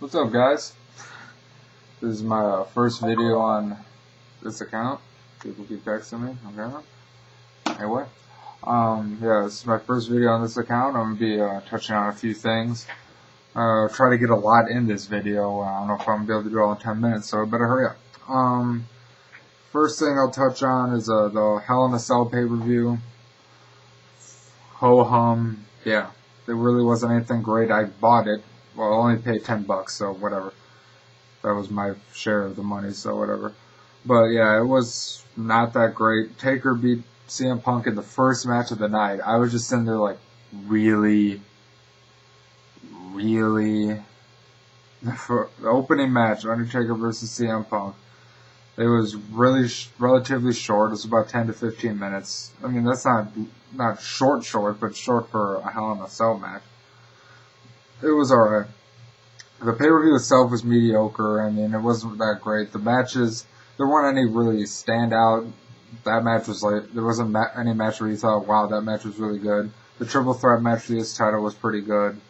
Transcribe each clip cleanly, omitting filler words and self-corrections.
What's up, guys? This is my first video on this account. People keep texting me. Okay. Anyway, yeah, this is my first video on this account. I'm gonna be touching on a few things. Try to get a lot in this video. I don't know if I'm gonna be able to do it all in 10 minutes, so I better hurry up. First thing I'll touch on is the Hell in a Cell pay-per-view. Ho hum. Yeah, there really wasn't anything great. I bought it. Well, I only paid $10, so whatever. That was my share of the money, so whatever. But yeah, it was not that great. Taker beat CM Punk in the first match of the night. I was just sitting there like, really? For the opening match, Undertaker versus CM Punk. It was really relatively short. It was about 10 to 15 minutes. I mean, that's not short, but short for a Hell in a Cell match. It was alright. The pay-per-view itself was mediocre. I mean, it wasn't that great. The matches, there weren't any really standout. That match was like, there wasn't any match where you thought, wow, that match was really good. The triple threat match for this title was pretty good.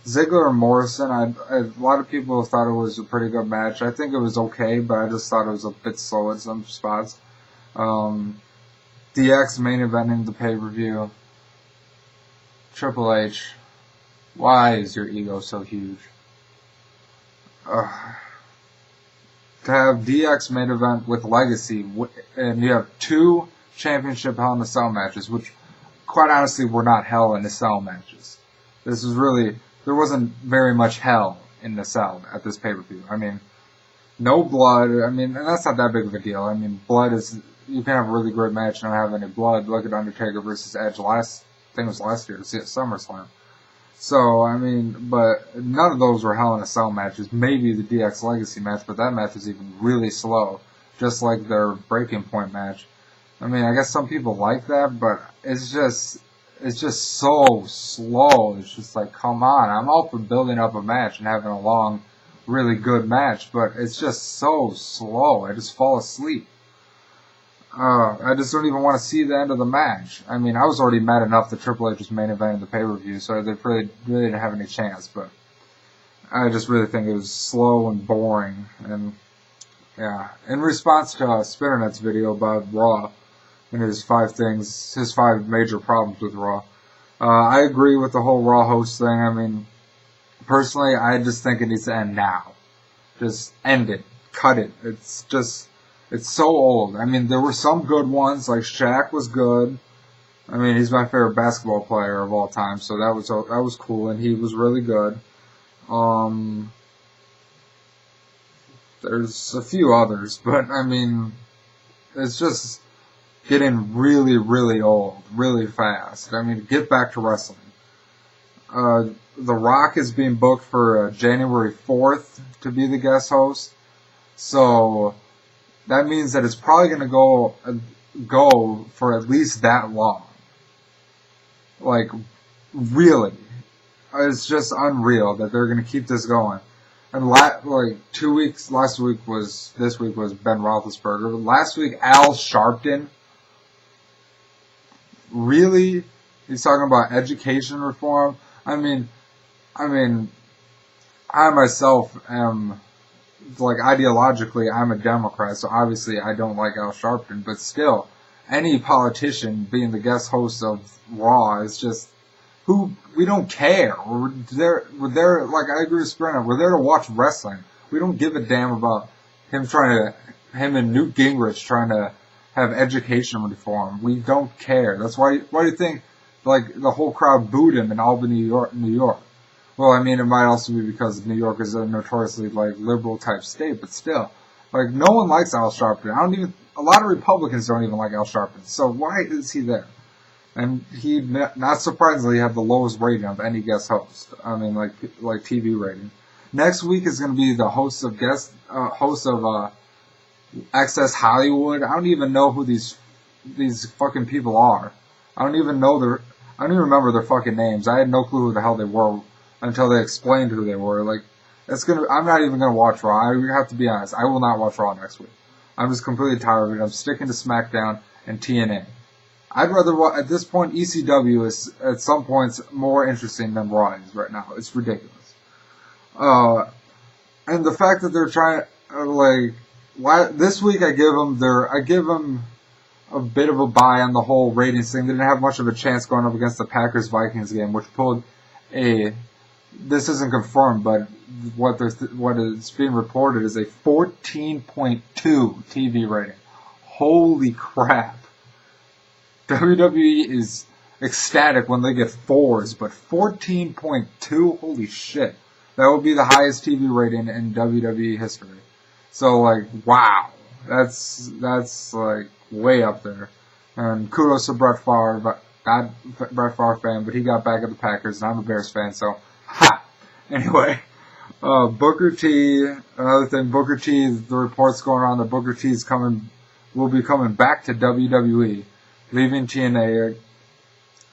Ziggler and Morrison, a lot of people thought it was a pretty good match. I think it was okay, but I just thought it was a bit slow at some spots. DX main eventing the pay-per-view. Triple H, why is your ego so huge? To have DX main event with Legacy, and you have 2 championship Hell in a Cell matches, which, quite honestly, were not Hell in a Cell matches. This was really, there wasn't very much hell in the cell at this pay-per-view. I mean, no blood, I mean, and that's not that big of a deal. I mean, blood is, you can have a really great match and not have any blood. Look at Undertaker versus Edge I think it was last year, SummerSlam. So, I mean, but none of those were Hell in a Cell matches. Maybe the DX Legacy match, but that match was even really slow. Just like their Breaking Point match. I mean, I guess some people like that, but it's just so slow. It's just like, come on. I'm all for building up a match and having a long, really good match, but it's just so slow. I just fall asleep. I just don't even want to see the end of the match. I mean, I was already mad enough that Triple H was main eventing the pay-per-view, so they really didn't have any chance, but I just really think it was slow and boring. And yeah, in response to Spitternet's video about Raw and his 5 major problems with Raw, I agree with the whole Raw host thing. I mean, personally, I just think it needs to end now. Just end it. Cut it. It's so old. I mean, there were some good ones, like Shaq was good. I mean, he's my favorite basketball player of all time, so that was cool, and he was really good. There's a few others, but I mean, it's just getting really old, really fast. I mean, get back to wrestling. The Rock is being booked for January 4th to be the guest host, so that means that it's probably going to go for at least that long. Like, really. It's just unreal that they're going to keep this going. And last week was Ben Roethlisberger. Last week, Al Sharpton. Really? He's talking about education reform? I mean, I myself am, like, ideologically, I'm a Democrat, so obviously I don't like Al Sharpton, but still, any politician being the guest host of Raw is just, we don't care. We're there, like, I agree with Sprinter, we're there to watch wrestling. We don't give a damn about him and Newt Gingrich trying to have education reform. We don't care. That's why do you think, like, the whole crowd booed him in Albany, New York? Well, I mean, it might also be because New York is a notoriously, like, liberal-type state, but still. Like, no one likes Al Sharpton. A lot of Republicans don't even like Al Sharpton, so why is he there? And he, not surprisingly, had the lowest rating of any guest host. I mean, like TV rating. Next week is going to be the host of Access Hollywood. I don't even know who these fucking people are. I don't even remember their fucking names. I had no clue who the hell they were until they explained who they were. Like, I'm not even gonna watch Raw. I have to be honest. I will not watch Raw next week. I'm just completely tired of it. I'm sticking to SmackDown and TNA. I'd rather watch, at this point, ECW is, at some points, more interesting than Raw is right now. It's ridiculous. and the fact that they're trying, like, why this week I give them a bit of a bye on the whole ratings thing. They didn't have much of a chance going up against the Packers-Vikings game, which pulled this isn't confirmed, but what is being reported is a 14.2 TV rating. Holy crap. WWE is ecstatic when they get 4s, but 14.2, holy shit. That would be the highest TV rating in WWE history. So, like, wow. That's like, way up there. And kudos to Brett Favre, but not Brett Favre fan, but he got back at the Packers, and I'm a Bears fan, so, ha! Anyway, Booker T, another thing, Booker T, the reports going around that Booker T will be coming back to WWE, leaving TNA.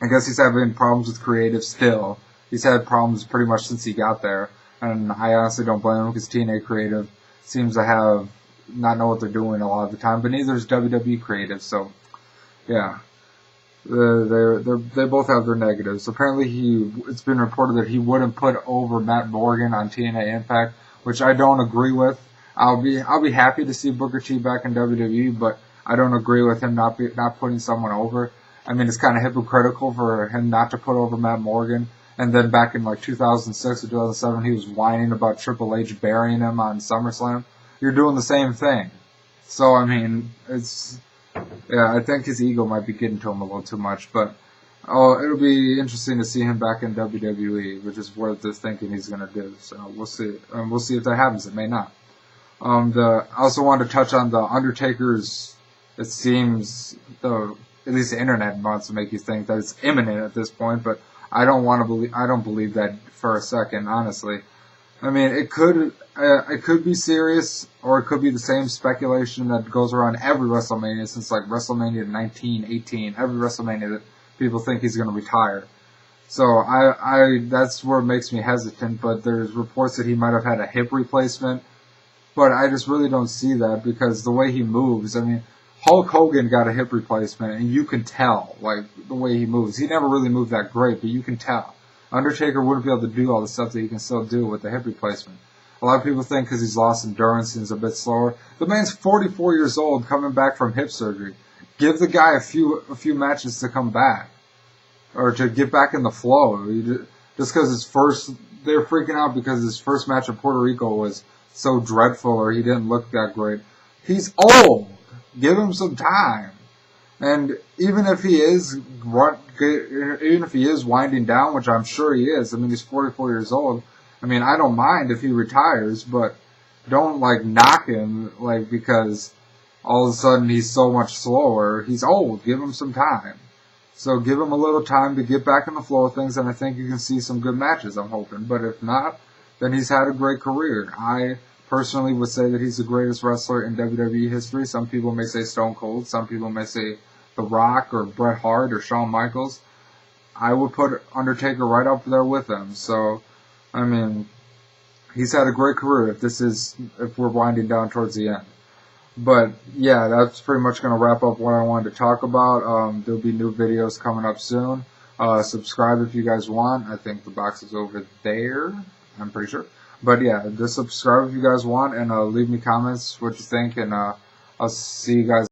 I guess he's having problems with creative still. He's had problems pretty much since he got there, and I honestly don't blame him because TNA creative seems to not know what they're doing a lot of the time, but neither is WWE creative, so, yeah. They both have their negatives. Apparently it's been reported that he wouldn't put over Matt Morgan on TNA Impact, which I don't agree with. I'll be happy to see Booker T back in WWE, but I don't agree with him not putting someone over. I mean, it's kind of hypocritical for him not to put over Matt Morgan. And then back in like 2006 or 2007, he was whining about Triple H burying him on SummerSlam. You're doing the same thing. So, I mean, yeah, I think his ego might be getting to him a little too much, but it'll be interesting to see him back in WWE, which is what they're thinking he's going to do. So we'll see. We'll see if that happens. It may not. I also wanted to touch on the Undertaker's. It seems at least the internet wants to make you think that it's imminent at this point, but I don't believe that for a second, honestly. I mean, it could be serious, or it could be the same speculation that goes around every WrestleMania since like WrestleMania 19, 18, every WrestleMania that people think he's going to retire. So that's where it makes me hesitant, but there's reports that he might have had a hip replacement, but I just really don't see that because the way he moves, I mean, Hulk Hogan got a hip replacement and you can tell, like, the way he moves. He never really moved that great, but you can tell. Undertaker wouldn't be able to do all the stuff that he can still do with the hip replacement. A lot of people think because he's lost endurance and he's a bit slower. The man's 44 years old coming back from hip surgery. Give the guy a few matches to come back. Or to get back in the flow. Just because they're freaking out because his first match in Puerto Rico was so dreadful or he didn't look that great. He's old. Give him some time. And even if he is winding down, which I'm sure he is, I mean, he's 44 years old. I mean, I don't mind if he retires, but don't, like, knock him, like, because all of a sudden he's so much slower. He's old. Give him some time. So give him a little time to get back in the flow of things, and I think you can see some good matches, I'm hoping. But if not, then he's had a great career. I personally would say that he's the greatest wrestler in WWE history. Some people may say Stone Cold. Some people may say The Rock or Bret Hart or Shawn Michaels. I would put Undertaker right up there with him. So, I mean, he's had a great career if we're winding down towards the end. But, yeah, that's pretty much going to wrap up what I wanted to talk about. There'll be new videos coming up soon. Subscribe if you guys want. I think the box is over there. I'm pretty sure. But, yeah, just subscribe if you guys want and leave me comments what you think. And I'll see you guys